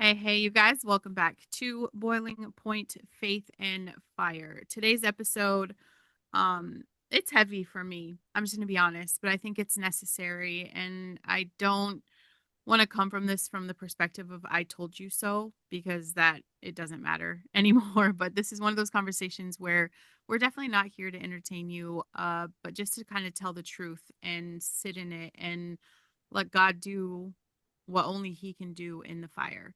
Hey, you guys, welcome back to Boiling Point Faith and Fire. Today's episode, it's heavy for me. I'm just going to be honest, but I think it's necessary. And I don't want to come from this from the perspective of I told you so, because that it doesn't matter anymore. But this is one of those conversations where we're definitely not here to entertain you, but just to kind of tell the truth and sit in it and let God do what only He can do in the fire.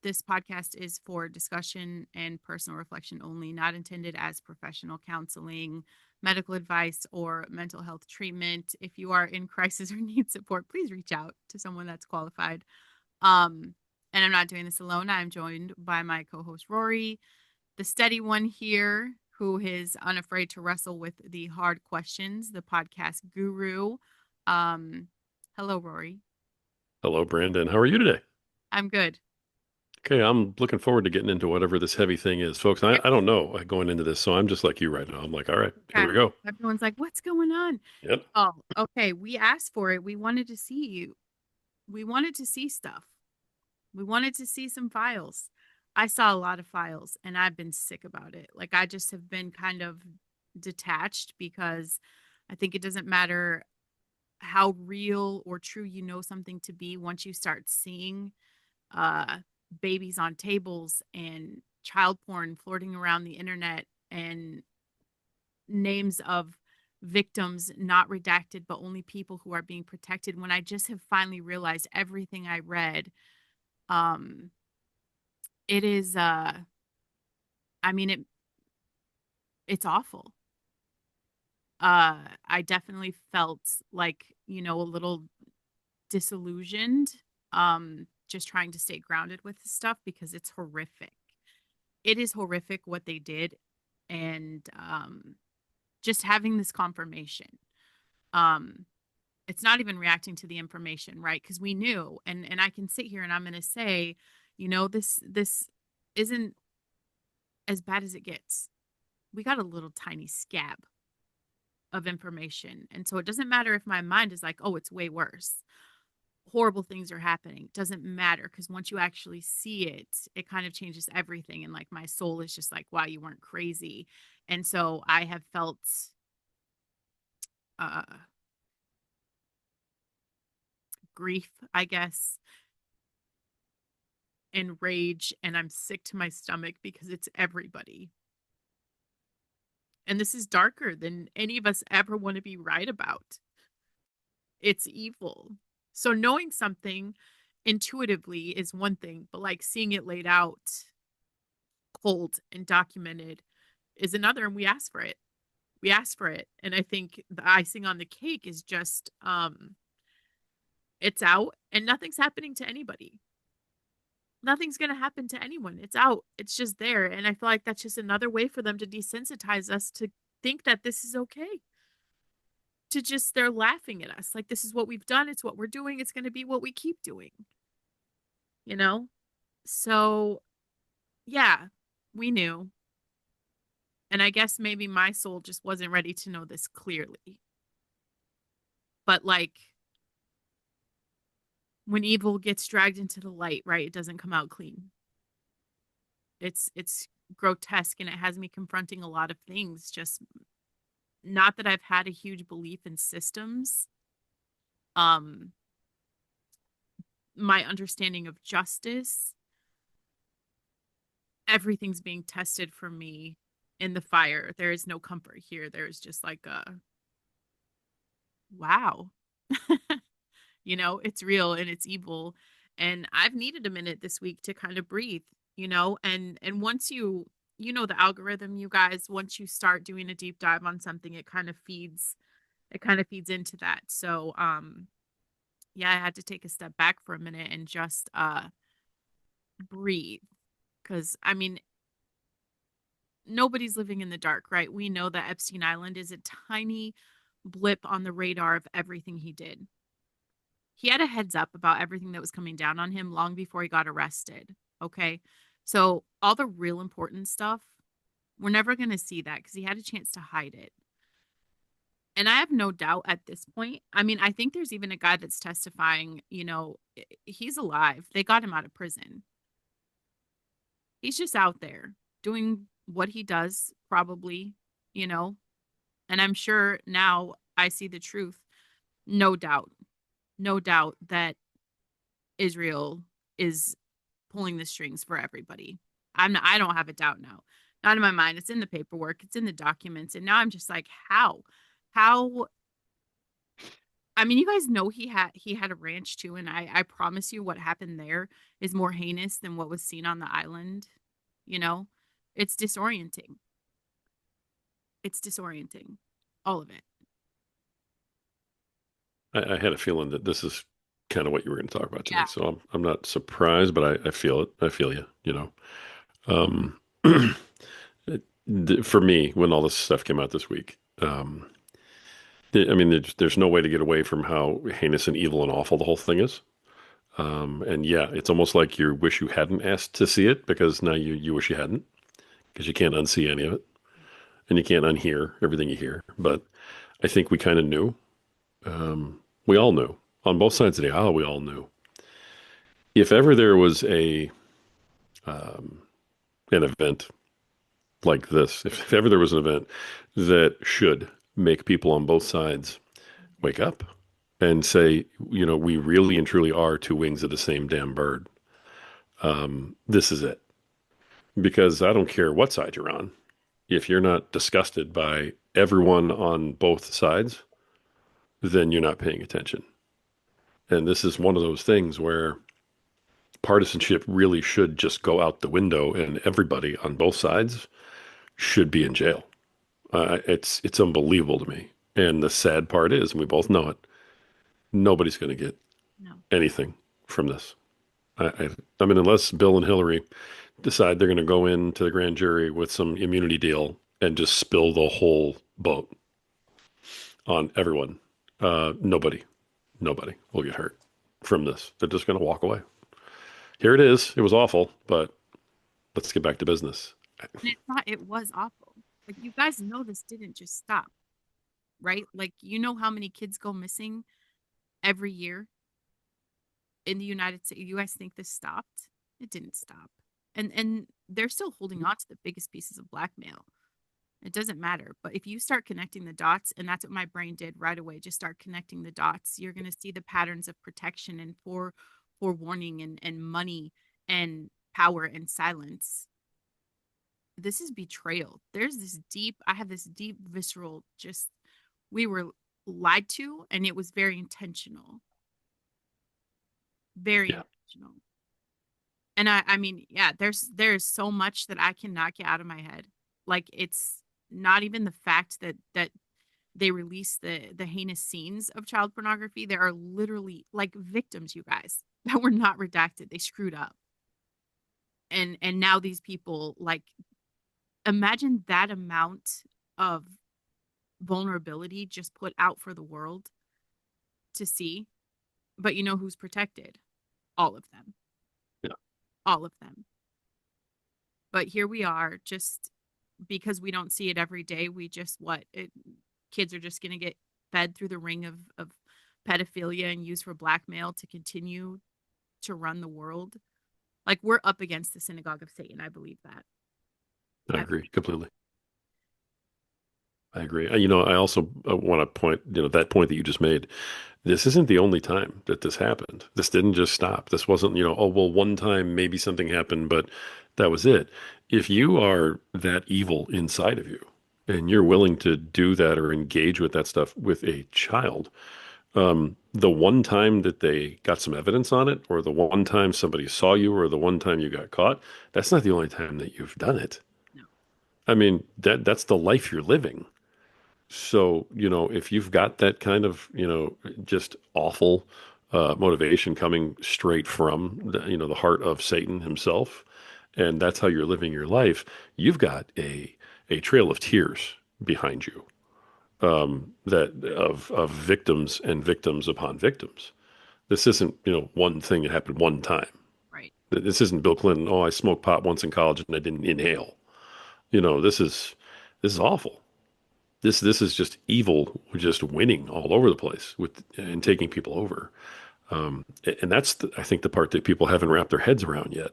This podcast is for discussion and personal reflection only, not intended as professional counseling, medical advice, or mental health treatment. If you are in crisis or need support, please reach out to someone that's qualified. And I'm not doing this alone. I'm joined by my co-host Rory, the steady one here, who is unafraid to wrestle with the hard questions, the podcast guru. Um, Hello, Rory. Hello, Brandon. How are you today? I'm good. Okay, I'm looking forward to getting into whatever this heavy thing is, folks. I don't know going into this, so I'm just like you right now. I'm like, all right, here Yeah. we go. Everyone's like, what's going on? Yep. Oh, okay. We asked for it. We wanted to see you. We wanted to see stuff. We wanted to see some files. I saw a lot of files and I've been sick about it. Like, I just have been kind of detached because I think it doesn't matter how real or true you know something to be once you start seeing uh babies on tables and child porn floating around the internet and names of victims not redacted but only people who are being protected, when I just have finally realized everything I read. um it is I mean it's awful. I definitely felt like, a little disillusioned, just trying to stay grounded with this stuff because it's horrific. It is horrific what they did. And just having this confirmation. Um, it's not even reacting to the information, right? Because we knew, and I can sit here and I'm going to say, this isn't as bad as it gets. We got a little tiny scab of information, and so it doesn't matter if my mind is like, oh, it's way worse. Horrible things are happening. It doesn't matter, because once you actually see it, it kind of changes everything. And like my soul is just like, wow, you weren't crazy. And so I have felt uh grief, I guess, and rage, and I'm sick to my stomach because it's everybody. And this is darker than any of us ever want to be right about. It's evil. So knowing something intuitively is one thing, but like seeing it laid out cold and documented is another, and we asked for it. We asked for it. And I think the icing on the cake is just it's out and nothing's happening to anybody. Nothing's going to happen to anyone. It's out. It's just there. And I feel like that's just another way for them to desensitize us to think that this is okay. To just, they're laughing at us. Like, this is what we've done. It's what we're doing. It's going to be what we keep doing, you know? So, yeah, we knew. And I guess maybe my soul just wasn't ready to know this clearly. But like, when evil gets dragged into the light, right, it doesn't come out clean. It's grotesque, and it has me confronting a lot of things. Just not that I've had a huge belief in systems. Um, my understanding of justice, everything's being tested for me in the fire. There is no comfort here. There's just like a wow. It's real and it's evil. And I've needed a minute this week to kind of breathe, and once the algorithm, you guys, once you start doing a deep dive on something, it kind of feeds into that. So yeah, I had to take a step back for a minute and just breathe. Because I mean, nobody's living in the dark, right? We know that Epstein Island is a tiny blip on the radar of everything he did. He had a heads up about everything that was coming down on him long before he got arrested. Okay. So all the real important stuff, we're never going to see that because he had a chance to hide it. And I have no doubt at this point. I mean, I think there's even a guy that's testifying, he's alive. They got him out of prison. He's just out there doing what he does, probably, you know, and I'm sure now I see the truth. No doubt, no doubt that Israel is pulling the strings for everybody. I don't have a doubt now. Not in my mind. It's in the paperwork, it's in the documents. And now I'm just like, how? How I mean, you guys know he had a ranch too, and I promise you what happened there is more heinous than what was seen on the island. You know? It's disorienting. It's disorienting. All of it. I had a feeling that this is kind of what you were going to talk about today. Yeah. So I'm not surprised, but I feel it. I feel you, you know. Um, for me, when all this stuff came out this week, I mean, there's no way to get away from how heinous and evil and awful the whole thing is. And yeah, it's almost like you wish you hadn't asked to see it because now you wish you hadn't because you can't unsee any of it and you can't unhear everything you hear. But I think we kind of knew. We all knew on both sides of the aisle. We all knew if ever there was a an event like this, if ever there was an event that should make people on both sides wake up and say, we really and truly are two wings of the same damn bird. This is it. Because I don't care what side you're on. If you're not disgusted by everyone on both sides, then you're not paying attention. And this is one of those things where partisanship really should just go out the window and everybody on both sides should be in jail. It's unbelievable to me. And the sad part is, and we both know it, nobody's going to get No. anything from this. I mean, unless Bill and Hillary decide they're going to go into the grand jury with some immunity deal and just spill the whole boat on everyone, nobody will get hurt from this. They're just going to walk away. Here it is. It was awful, but let's get back to business. And it's not, it was awful. Like, you guys know this didn't just stop, right? Like, you know how many kids go missing every year in the United States. You guys think this stopped? It didn't stop. And they're still holding on to the biggest pieces of blackmail. It doesn't matter. But if you start connecting the dots, and that's what my brain did right away, just start connecting the dots, you're going to see the patterns of protection and forewarning and money and power and silence. This is betrayal. I have this deep, visceral, just, we were lied to, and it was very intentional. Very Yeah, intentional. And I mean, yeah, there's so much that I cannot get out of my head. Like, it's not even the fact that they release the heinous scenes of child pornography. There are literally like victims, you guys, that were not redacted. They screwed up. And now these people, like, imagine that amount of vulnerability just put out for the world to see. But you know who's protected? All of them. yeah, All of them. But here we are, just because we don't see it every day. We just, kids are just going to get fed through the ring of pedophilia and used for blackmail to continue to run the world. Like, we're up against the Synagogue of Satan. I believe that. I I agree believe completely. I agree. I also want to point, that point that you just made. This isn't the only time that this happened. This didn't just stop. This wasn't, oh, well, one time maybe something happened, but that was it. If you are that evil inside of you and you're willing to do that or engage with that stuff with a child, the one time that they got some evidence on it, or the one time somebody saw you, or the one time you got caught, that's not the only time that you've done it. no. I mean, that's the life you're living. So, if you've got that kind of, just awful motivation coming straight from the heart of Satan himself, and that's how you're living your life, you've got a trail of tears behind you, that of victims and victims upon victims. This isn't, one thing that happened one time. Right. This isn't Bill Clinton. Oh, I smoked pot once in college and I didn't inhale. This is awful. This is just evil, just winning all over the place with and taking people over. And that's I think the part that people haven't wrapped their heads around yet.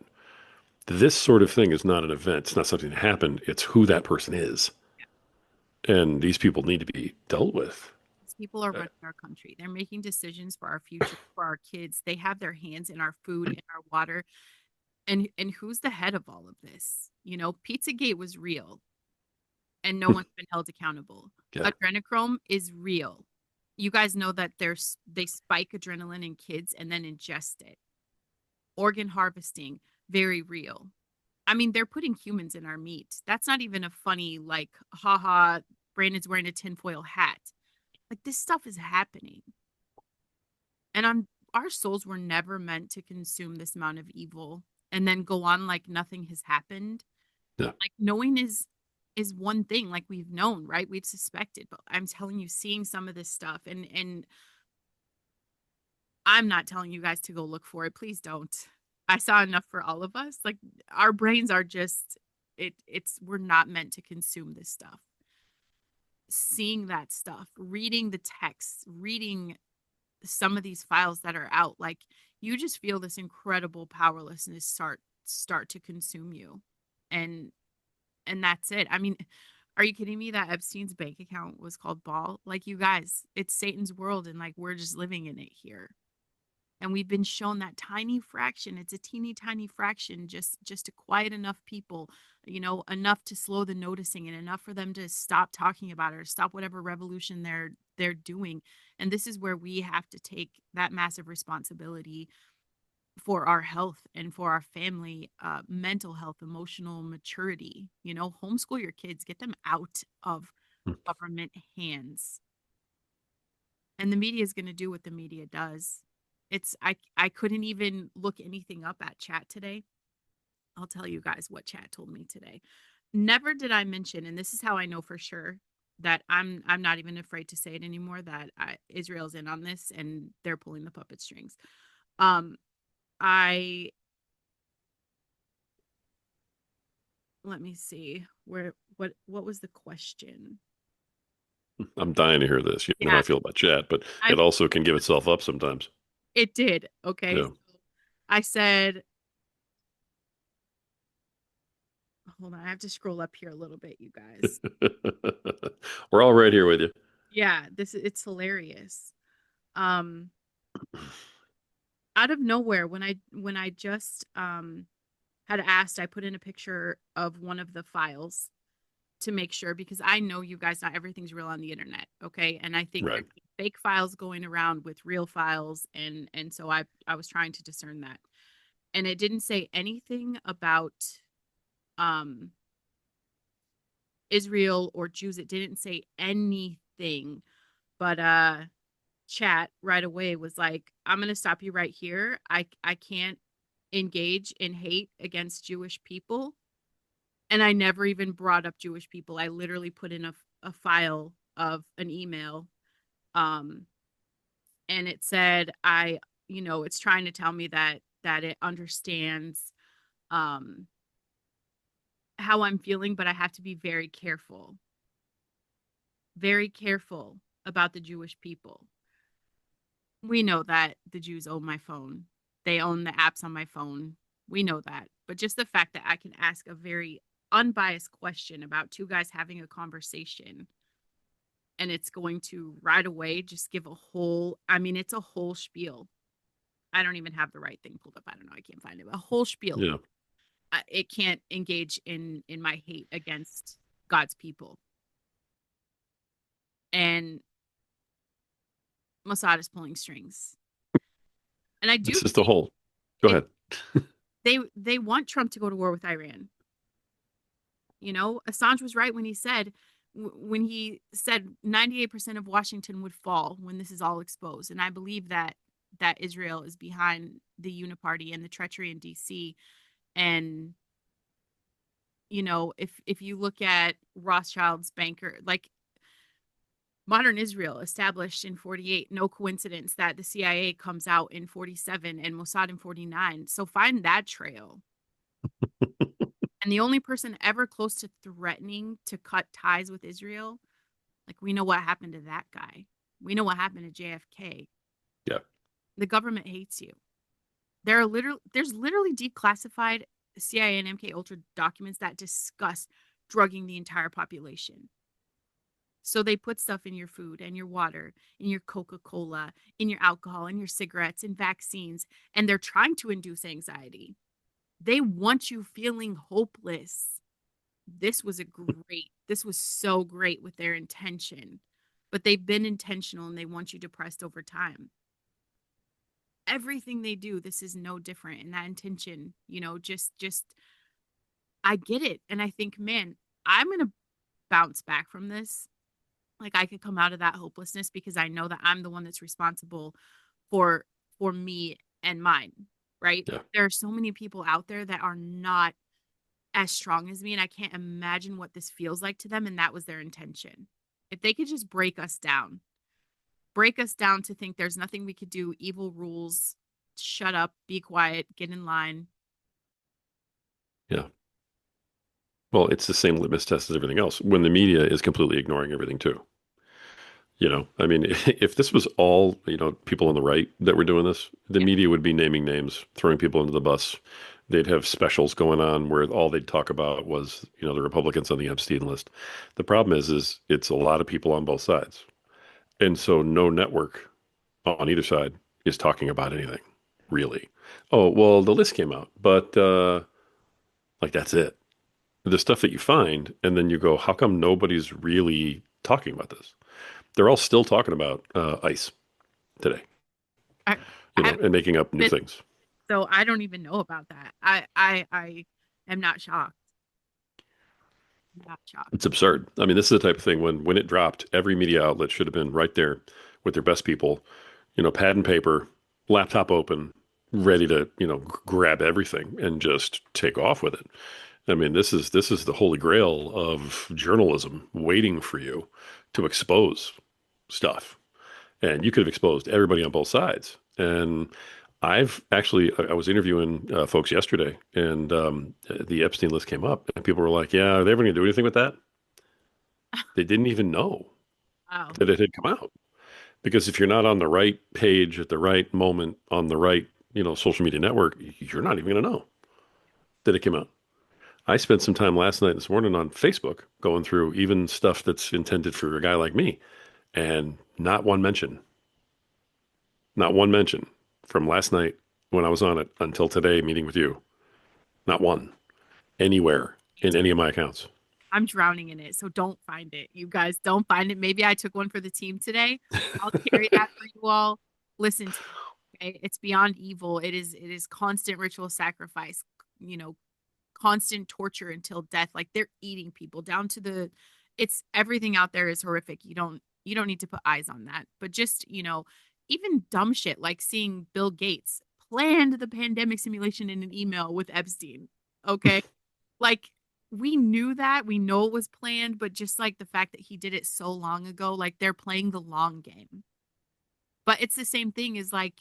This sort of thing is not an event. It's not something that happened. It's who that person is, and these people need to be dealt with. These people are Uh, running our country. They're making decisions for our future, for our kids. They have their hands in our food, in our water. And who's the head of all of this? Pizzagate was real and no one's been held accountable. yeah, Adrenochrome is real. You guys know that they spike adrenaline in kids and then ingest it. Organ harvesting, very real. I mean, they're putting humans in our meat. That's not even a funny, like, haha, Brandon's wearing a tinfoil hat. Like, this stuff is happening. And our souls were never meant to consume this amount of evil and then go on like nothing has happened. yeah. Like knowing is one thing, like we've known, right? We've suspected, but I'm telling you, seeing some of this stuff, and I'm not telling you guys to go look for it. Please don't. I saw enough for all of us. Like our brains are just it's we're not meant to consume this stuff. Seeing that stuff, reading the texts, reading some of these files that are out, like you just feel this incredible powerlessness start to consume you. And and that's it. I mean, are you kidding me that Epstein's bank account was called Ball? Like you guys, it's Satan's world and like we're just living in it here. And we've been shown that tiny fraction. It's a teeny tiny fraction just to quiet enough people, enough to slow the noticing and enough for them to stop talking about it or stop whatever revolution they're doing. And this is where we have to take that massive responsibility for our health and for our family, mental health, emotional maturity. Homeschool your kids, get them out of government hands. And the media is going to do what the media does. I couldn't even look anything up at chat today. I'll tell you guys what chat told me today. Never did I mention, and this is how I know for sure that I'm not even afraid to say it anymore, that Israel's in on this and they're pulling the puppet strings. Um, I Let me see what was the question? I'm dying to hear this. You know how Yeah, I feel about chat, but I it also can give itself up sometimes. it did. Okay. Yeah. So I said, hold on, I have to scroll up here a little bit, you guys. We're all right here with you. Yeah, it's hilarious. Um, Out of nowhere, when I just had asked, I put in a picture of one of the files to make sure because I know you guys not everything's real on the internet, okay? And I think Right. there's fake files going around with real files and so I was trying to discern that. And it didn't say anything about um Israel or Jews. It didn't say anything. But chat right away was like, I'm going to stop you right here. I can't engage in hate against Jewish people. And I never even brought up Jewish people. I literally put in a file of an email. Um, and it said, it's trying to tell me that it understands um how I'm feeling, but I have to be very careful about the Jewish people. We know that the Jews own my phone. They own the apps on my phone. We know that. But just the fact that I can ask a very unbiased question about two guys having a conversation and it's going to right away just give it's a whole spiel. I don't even have the right thing pulled up. I don't know. I can't find it. A whole spiel. Yeah. It can't engage in my hate against God's people. And Mossad is pulling strings. And I do It's just a think whole. Go it ahead. they want Trump to go to war with Iran. Assange was right when he said 98% of Washington would fall when this is all exposed. And I believe that Israel is behind the uniparty and the treachery in DC. And if you look at Rothschild's banker, like modern Israel established in 48, no coincidence that the CIA comes out in 47 and Mossad in 49. So find that trail. And the only person ever close to threatening to cut ties with Israel Like, we know what happened to that guy. We know what happened to JFK. Yeah. The government hates you. There's literally declassified CIA and MK Ultra documents that discuss drugging the entire population. So they put stuff in your food and your water, in your Coca-Cola, in your alcohol, in your cigarettes, in vaccines, and they're trying to induce anxiety. They want you feeling hopeless. This was so great with their intention, but they've been intentional and they want you depressed over time. Everything they do, this is no different. And that intention, I get it. And I think, man, I'm going to bounce back from this. Like, I could come out of that hopelessness because I know that I'm the one that's responsible for for me and mine, right? Yeah. There are so many people out there that are not as strong as me, and I can't imagine what this feels like to them, and that was their intention. If they could just break us down to think there's nothing we could do, evil rules, shut up, be quiet, get in line. Yeah. Well, it's the same litmus test as everything else when the media is completely ignoring everything too. I mean, if this was all, people on the right that were doing this, the Yeah. media would be naming names, throwing people into the bus. They'd have specials going on where all they'd talk about was, the Republicans on the Epstein list. The problem is it's a lot of people on both sides. And so no network on either side is talking about anything, really. Oh, well, the list came out, but like that's it. The stuff that you find, and then you go, how come nobody's really talking about this? They're all still talking about ICE today, I, I haven't and making up new been, things. so I don't even know about that. I am not shocked. I'm not shocked. It's absurd. I mean, this is the type of thing when it dropped, every media outlet should have been right there with their best people, pad and paper, laptop open, ready to, grab everything and just take off with it. I mean, this is the holy grail of journalism waiting for you to expose stuff. And you could have exposed everybody on both sides. And I was interviewing folks yesterday, and the Epstein list came up, and people were like, "Yeah, are they ever going to do anything with that?" They didn't even know Wow. that it had come out because if you're not on the right page at the right moment on the right, social media network, you're not even going to know that it came out. I spent some time last night and this morning on Facebook going through even stuff that's intended for a guy like me, and not one mention from last night when I was on it until today meeting with you. Not one anywhere in any of my accounts. I'm drowning in it, so don't find it. You guys don't find it. Maybe I took one for the team today. I'll carry that for you all. Listen to me, okay? It's beyond evil. It is constant ritual sacrifice, you know, constant torture until death. Like, they're eating people down to the it's everything out there is horrific. You don't need to put eyes on that. But just, even dumb shit like seeing Bill Gates planned the pandemic simulation in an email with Epstein. Okay? Like, we knew that. We know it was planned, but just like the fact that he did it so long ago, like, they're playing the long game. But it's the same thing as, like,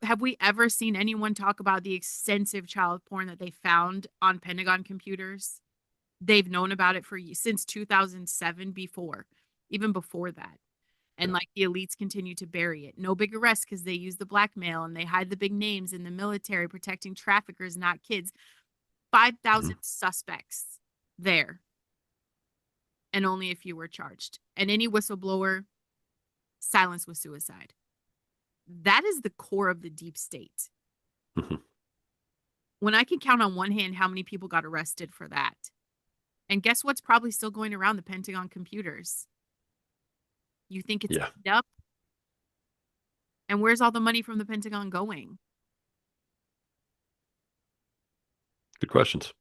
have we ever seen anyone talk about the extensive child porn that they found on Pentagon computers? They've known about it since 2007, even before that. And Yeah. like, the elites continue to bury it. No big arrests because they use the blackmail and they hide the big names in the military protecting traffickers, not kids. Mhm. 5,000 suspects there, and only a few were charged. And any whistleblower silenced with suicide. That is the core of the deep state. Mhm. When I can count on one hand how many people got arrested for that. And guess what's probably still going around the Pentagon computers? You think it's Yeah. cleaned up? And where's all the money from the Pentagon going? Good questions.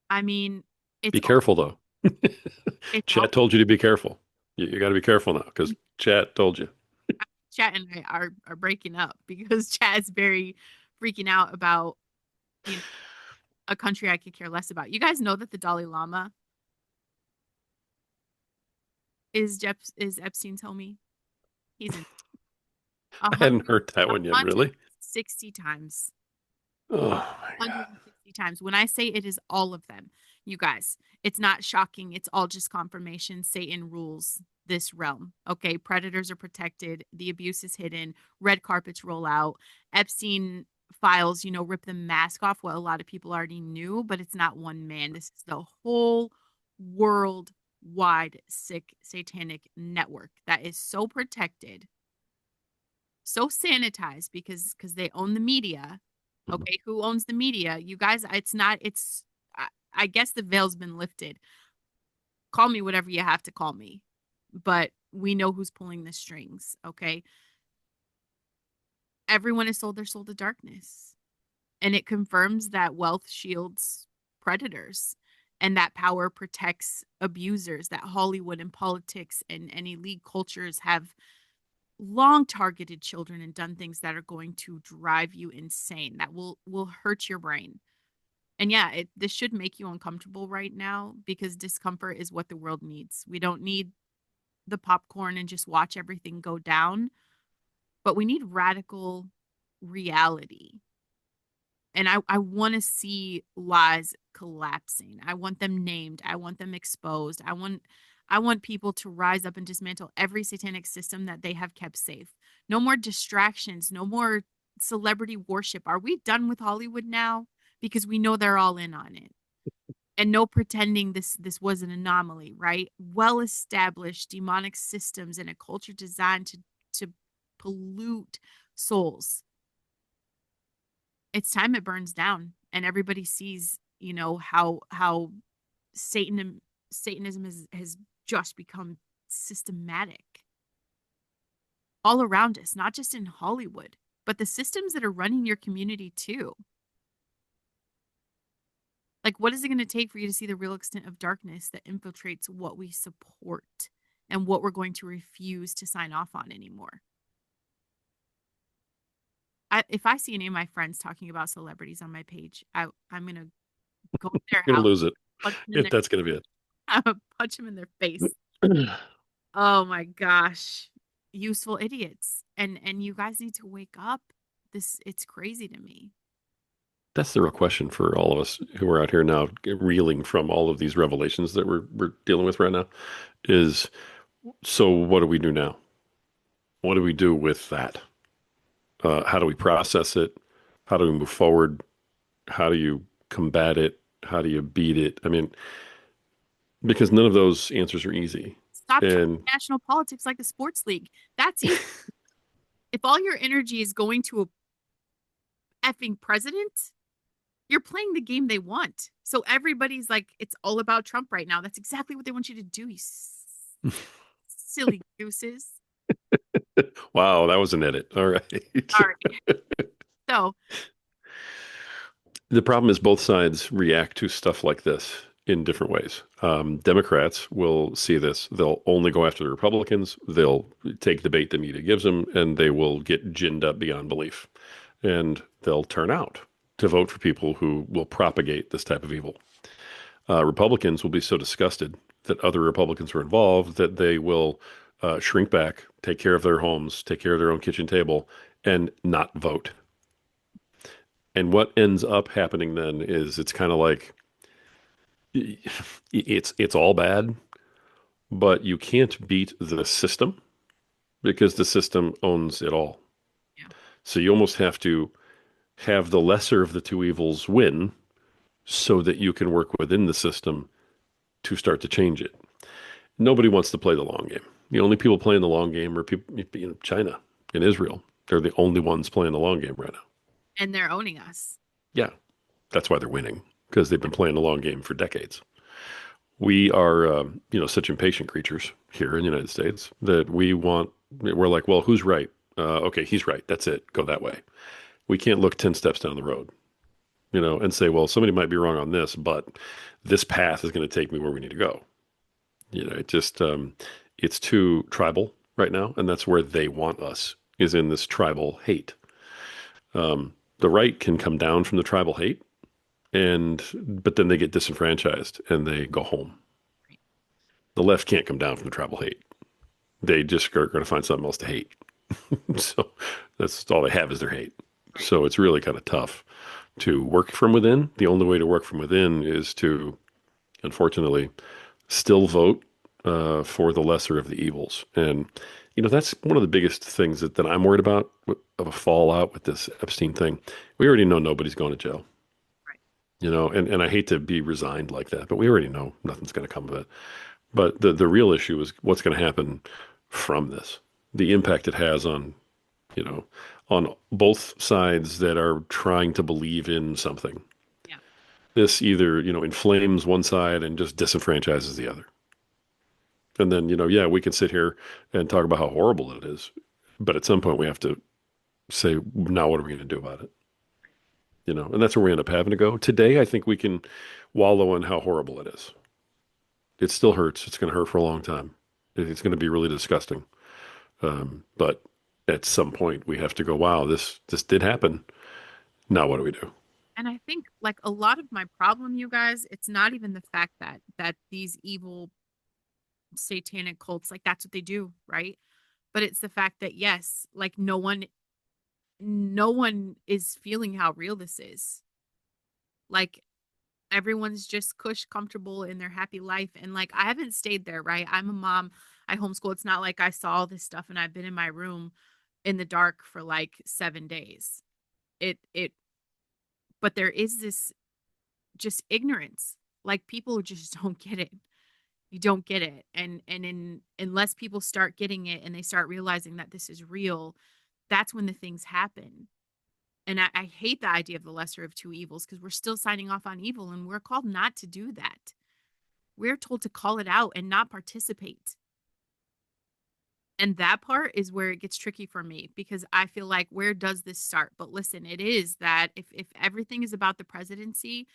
I mean, it's Be careful though. it's all Chat told you to be careful. You got to be careful now because chat told you. Chat and I are breaking up because Chat is very freaking out about, you know, a country I could care less about. You guys know that the Dalai Lama is Epstein's homie. He's in a I hundred hadn't heard that a one yet. hundred Really? and sixty times. Oh my God. 160 times. When I say it is all of them, You guys, it's not shocking. It's all just confirmation. Satan rules this realm. Okay. Predators are protected. The abuse is hidden. Red carpets roll out. Epstein files, rip the mask off what a lot of people already knew, but it's not one man. This is the whole worldwide sick satanic network that is so protected, so sanitized because they own the media. Mhm. Okay, who owns the media? You guys, it's not, I guess the veil's been lifted. Call me whatever you have to call me, but we know who's pulling the strings. Okay, everyone has sold their soul to darkness, and it confirms that wealth shields predators, and that power protects abusers. That Hollywood and politics and elite cultures have long targeted children and done things that are going to drive you insane, that will hurt your brain. And yeah, this should make you uncomfortable right now, because discomfort is what the world needs. We don't need the popcorn and just watch everything go down, but we need radical reality. And I want to see lies collapsing. I want them named. I want them exposed. I want people to rise up and dismantle every satanic system that they have kept safe. No more distractions, no more celebrity worship. Are we done with Hollywood now? Because we know they're all in on it. And no pretending this was an anomaly, right? Well established demonic systems and a culture designed to pollute souls. It's time it burns down and everybody sees, how Satan Satanism has just become systematic all around us, not just in Hollywood, but the systems that are running your community too. Like, what is it going to take for you to see the real extent of darkness that infiltrates what we support and what we're going to refuse to sign off on anymore? If I see any of my friends talking about celebrities on my page, I'm going to go to their Gonna house, lose it punch them in if their that's gonna be punch them in their face. it. Oh my gosh. Useful idiots. And you guys need to wake up. It's crazy to me. That's the real question for all of us who are out here now, reeling from all of these revelations that we're dealing with right now. Is so what do we do now? What do we do with that? How do we process it? How do we move forward? How do you combat it? How do you beat it? I mean, because none of those answers are easy. Stop treating And national politics like a sports league. That's easy. If all your energy is going to a effing president, you're playing the game they want. So everybody's like, it's all about Trump right now. That's exactly what they want you to do, silly gooses. wow, that was an edit. All right. Sorry. So, The problem is both sides react to stuff like this in different ways. Democrats will see this. They'll only go after the Republicans. They'll take the bait the media gives them, and they will get ginned up beyond belief. And they'll turn out to vote for people who will propagate this type of evil. Republicans will be so disgusted that other Republicans are involved that they will shrink back, take care of their homes, take care of their own kitchen table, and not vote. And what ends up happening then is it's kind of like it's all bad, but you can't beat the system because the system owns it all. yeah. So you almost have to have the lesser of the two evils win so that you can work within the system to start to change it. Nobody wants to play the long game. The only people playing the long game are people, China and Israel. They're the only ones playing the long game right now. And they're owning us. Yeah, that's why they're winning because they've been playing the long game for decades. We are, such impatient creatures here in the United States that we're like, well, who's right? Okay, he's right. That's it. Go that way. We can't look 10 steps down the road, and say, well, somebody might be wrong on this, but this path is going to take me where we need to go. It's too tribal right now. And that's where they want us is in this tribal hate. The right can come down from the tribal hate but then they get disenfranchised and they go home. The left can't come down from the tribal hate. They just are going to find something else to hate. So that's all they have is their hate. Right. So it's really kind of tough to work from within. The only way to work from within is to unfortunately, still vote for the lesser of the evils. And, that's one of the biggest things that I'm worried about of a fallout with this Epstein thing. We already know nobody's going to jail, Right. and I hate to be resigned like that, but we already know nothing's going to come of it. But the real issue is what's going to happen from this, the impact it has you know, on both sides that are trying to believe in something. Yeah. This either, inflames one side and just disenfranchises the other. And then, yeah, we can sit here and talk about how horrible it is. But at some point we have to say, now what are we going to do about it? And that's where we end up having to go. Today, I think we can wallow in how horrible it is. It still hurts. It's going to hurt for a long time. It's going to be really disgusting. But at some point we have to go, wow, this did happen. Now what do we do? And I think like a lot of my problem, you guys, it's not even the fact that these evil satanic cults, like that's what they do, right? But it's the fact that yes, like no one is feeling how real this is. Like everyone's just cush comfortable in their happy life. And like I haven't stayed there, right? I'm a mom. I homeschool. It's not like I saw all this stuff and I've been in my room in the dark for like 7 days. It but there is this just ignorance. Like people just don't get it. You don't get it. And unless people start getting it and they start realizing that this is real, that's when the things happen. And I hate the idea of the lesser of two evils because we're still signing off on evil and we're called not to do that. We're told to call it out and not participate. And that part is where it gets tricky for me because I feel like where does this start? But listen, it is that if everything is about the presidency,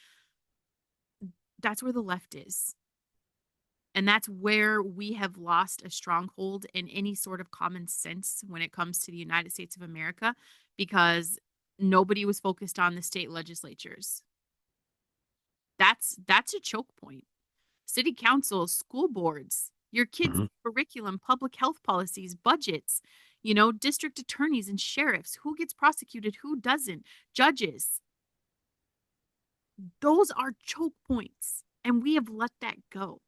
that's where the left is. And that's where we have lost a stronghold in any sort of common sense when it comes to the United States of America because nobody was focused on the state legislatures. That's a choke point. City councils, school boards, your kids' Hmm. curriculum, public health policies, budgets, district attorneys and sheriffs, who gets prosecuted, who doesn't, judges. Those are choke points. And we have let that go.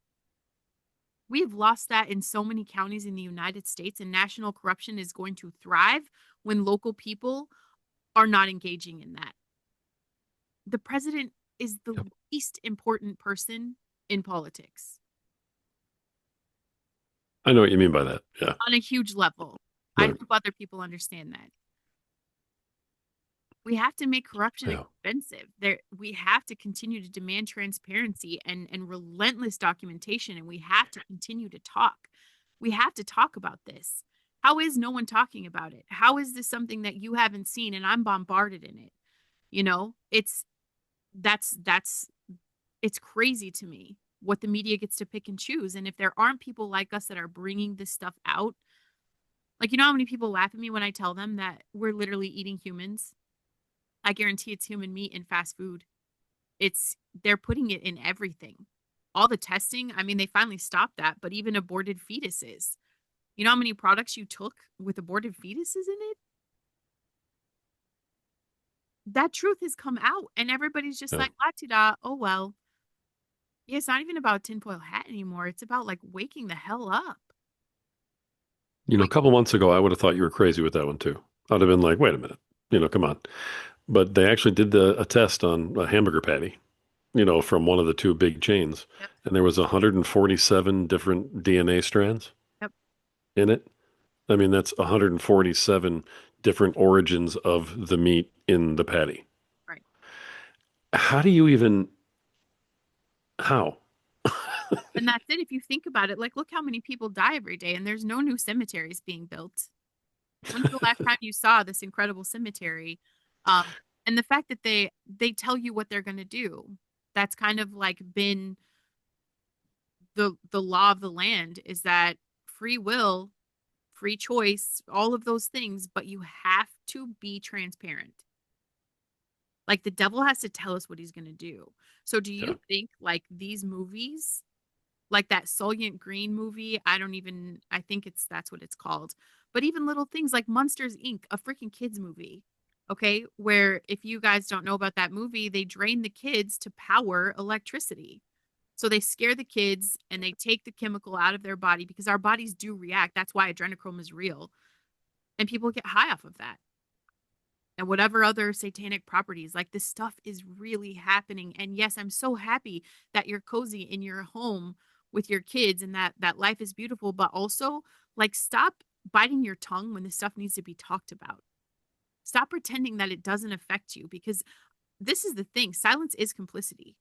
We have lost that in so many counties in the United States, and national corruption is going to thrive when local people are not engaging in that. The president is the Yep. least important person in politics I know what you mean by that. Yeah. on a huge level. I Right. hope other people understand that. We have to make corruption Yeah. expensive. We have to continue to demand transparency and relentless documentation, and we have to continue to talk. We have to talk about this. How is no one talking about it? How is this something that you haven't seen and I'm bombarded in it? It's that's it's crazy to me what the media gets to pick and choose. And if there aren't people like us that are bringing this stuff out, like how many people laugh at me when I tell them that we're literally eating humans? I guarantee it's human meat in fast food. They're putting it in everything. All the testing, I mean, they finally stopped that, but even aborted fetuses. You know how many products you took with aborted fetuses in it? That truth has come out, and everybody's just Yeah. like, la ti da, oh well. Yeah, it's not even about tinfoil hat anymore. It's about like waking the hell up. A couple months ago, I would have thought you were crazy with that one too. I'd have been like, wait a minute, come on. But they actually did a test on a hamburger patty, from one of the two big chains, Yep, and there was 147 different DNA strands yep, in it. I mean, that's 147 different origins of the meat in the patty. right. How do you even, how? And that's it. If you think about it, like, look how many people die every day, and there's no new cemeteries being built. When's the last time you saw this incredible cemetery? And the fact that they tell you what they're going to do, that's kind of like been the law of the land is that free will, free choice, all of those things, but you have to be transparent. Like the devil has to tell us what he's going to do. So do Yeah. you think like these movies, like that Soylent Green movie, I think that's what it's called. But even little things like Monsters Inc., a freaking kids movie. Okay, where if you guys don't know about that movie, they drain the kids to power electricity. So they scare the kids and they take the chemical out of their body because our bodies do react. That's why adrenochrome is real. And people get high off of that. And whatever other satanic properties, like this stuff is really happening. And yes, I'm so happy that you're cozy in your home with your kids and that life is beautiful, but also like stop biting your tongue when this stuff needs to be talked about. Stop pretending that it doesn't affect you because this is the thing. Silence is complicity.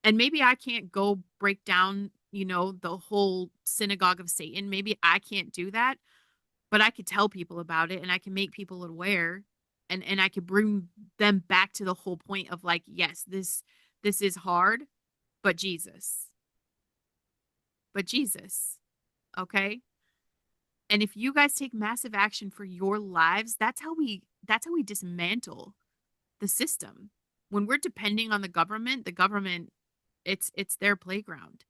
And maybe I can't go break down, the whole Synagogue of Satan. Maybe I can't do that, but I could tell people about it and I can make people aware and I could bring them back to the whole point of like, yes, this is hard, but Jesus. But Jesus, okay? And if you guys take massive action for your lives, that's how we dismantle the system. When we're depending on the government, it's their playground.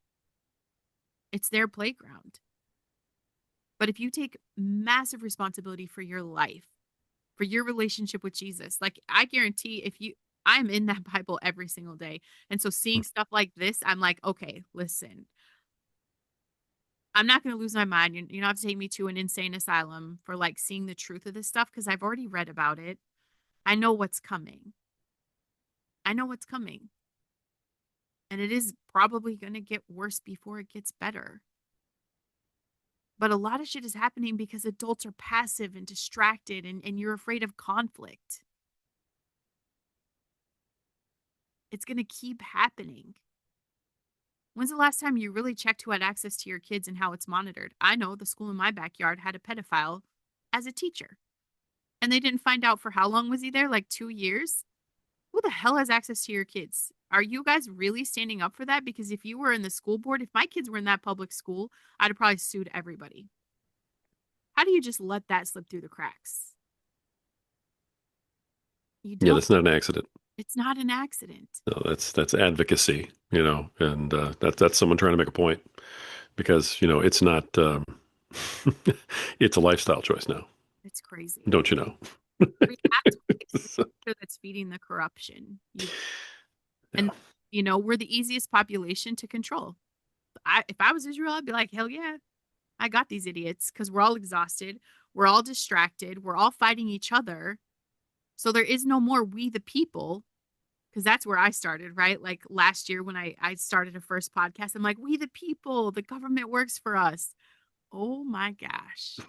It's their playground. But if you take massive responsibility for your life, for your relationship with Jesus, like I guarantee I'm in that Bible every single day. And so seeing stuff like this, I'm like, okay, listen, I'm not going to lose my mind. You don't have to take me to an insane asylum for like seeing the truth of this stuff because I've already read about it. I know what's coming. I know what's coming. And it is probably going to get worse before it gets better. But a lot of shit is happening because adults are passive and distracted and you're afraid of conflict. It's going to keep happening. When's the last time you really checked who had access to your kids and how it's monitored? I know the school in my backyard had a pedophile as a teacher. And they didn't find out for how long was he there? Like 2 years? Who the hell has access to your kids? Are you guys really standing up for that? Because if you were in the school board, if my kids were in that public school, I'd have probably sued everybody. How do you just let that slip through the cracks? You Yeah, don't. that's not an accident. It's not an accident. No, that's advocacy, and that's someone trying to make a point because it's not it's a lifestyle choice now, It's crazy. don't you know? We have to fix So, the culture that's feeding the corruption. yeah, And we're the easiest population to control. If I was Israel, I'd be like, hell yeah, I got these idiots because we're all exhausted, we're all distracted, we're all fighting each other. So there is no more we the people, because that's where I started, right? Like last year when I started a first podcast, I'm like, we the people, the government works for us. Oh my gosh.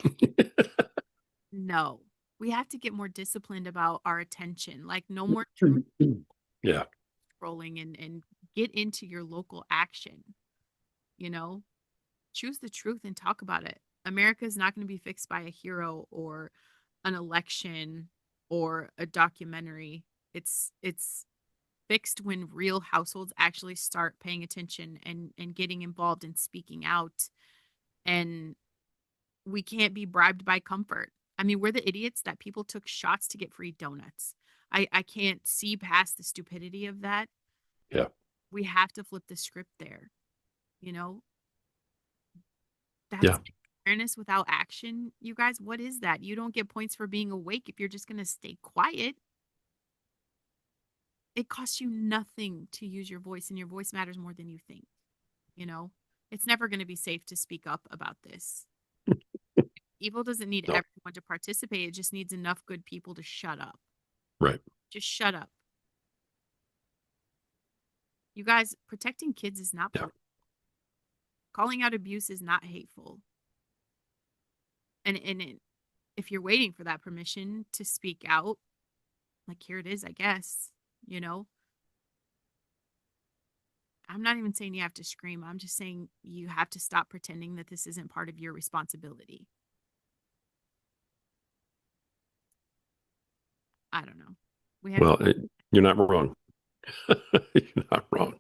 No, we have to get more disciplined about our attention. Like no more yeah, scrolling and get into your local action, you know? Choose the truth and talk about it. America is not going to be fixed by a hero or an election or a documentary. It's fixed when real households actually start paying attention and getting involved and speaking out. And we can't be bribed by comfort. I mean, we're the idiots that people took shots to get free donuts. I can't see past the stupidity of that. yeah, We have to flip the script there. You know, yeah, that's awareness without action. You guys, what is that? You don't get points for being awake if you're just going to stay quiet. It costs you nothing to use your voice, and your voice matters more than you think. You know, it's never going to be safe to speak up about this. Evil doesn't need no, everyone to participate. It just needs enough good people to shut up. right, Just shut up. You guys, protecting kids is not yeah, political. Calling out abuse is not hateful. If you're waiting for that permission to speak out, like here it is, I guess, you know, I'm not even saying you have to scream. I'm just saying you have to stop pretending that this isn't part of your responsibility. I don't know. We have to, well, you're not wrong. You're not wrong.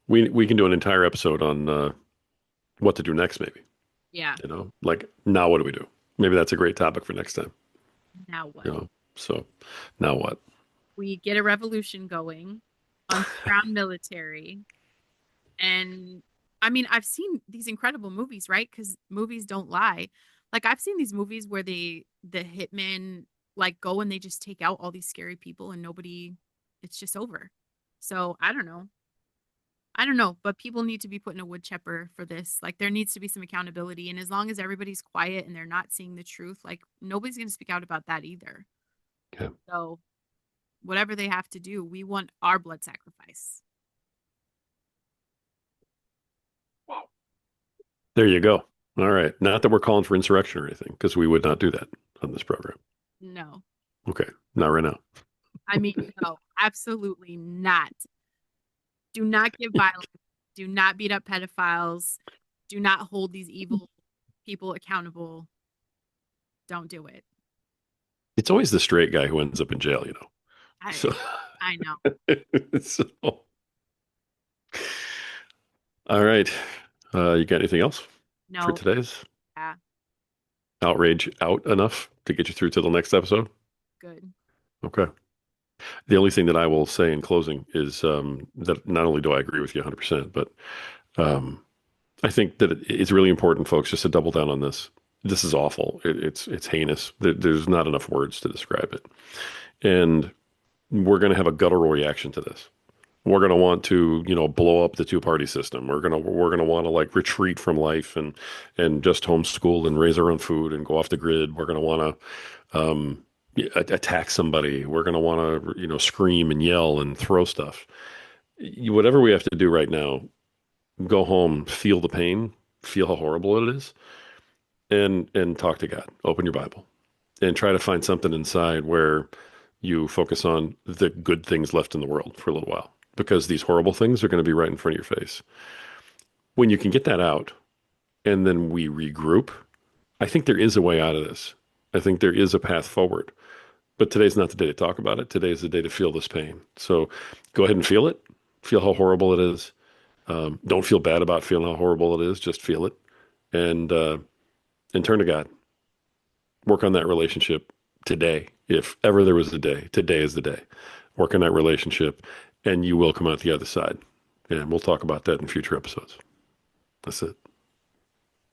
We can do an entire episode on what to do next, maybe. yeah. Like now, what do we do? Maybe that's a great topic for next time. Now what? You know, so now what? We get a revolution going, underground military. And I mean, I've seen these incredible movies, right? Because movies don't lie. Like I've seen these movies where the hitmen like go and they just take out all these scary people and nobody, it's just over. So I don't know. I don't know, but people need to be put in a wood chipper for this. Like there needs to be some accountability. And as long as everybody's quiet and they're not seeing the truth, like nobody's going to speak out about that either. Okay. So whatever they have to do, we want our blood sacrifice. There you go. All right. Not that we're calling for insurrection or anything, because we would not do that on this program. No, Okay. Not right now. I mean, no, absolutely not. Do not give violence. Do not beat up pedophiles. Do not hold these evil people accountable. Don't do it. It's always the straight guy who ends up in jail, I So, I know. so all right. You got anything else for No. today's Yeah. outrage out enough to get you through to the next episode? Good. Okay. The only thing that I will say in closing is that not only do I agree with you 100%, but um, I think that it's really important, folks, just to double down on this. This is awful. It's heinous. There's not enough words to describe it. And we're going to have a guttural reaction to this. We're going to want to, blow up the two-party system. We're going to want to like retreat from life and just homeschool and raise our own food and go off the grid. We're going to want to attack somebody. We're going to want to, scream and yell and throw stuff. Whatever we have to do right now, go home, feel the pain, feel how horrible it is, and talk to God. Open your Bible and try to find something inside where you focus on the good things left in the world for a little while, because these horrible things are going to be right in front of your face. When you can get that out and then we regroup, I think there is a way out of this. I think there is a path forward. But today's not the day to talk about it. Today's the day to feel this pain. So go ahead and feel it. Feel how horrible it is. Don't feel bad about feeling how horrible it is. Just feel it, and and turn to God. Work on that relationship today. If ever there was a day, today is the day. Work on that relationship, and you will come out the other side. And we'll talk about that in future episodes. That's it.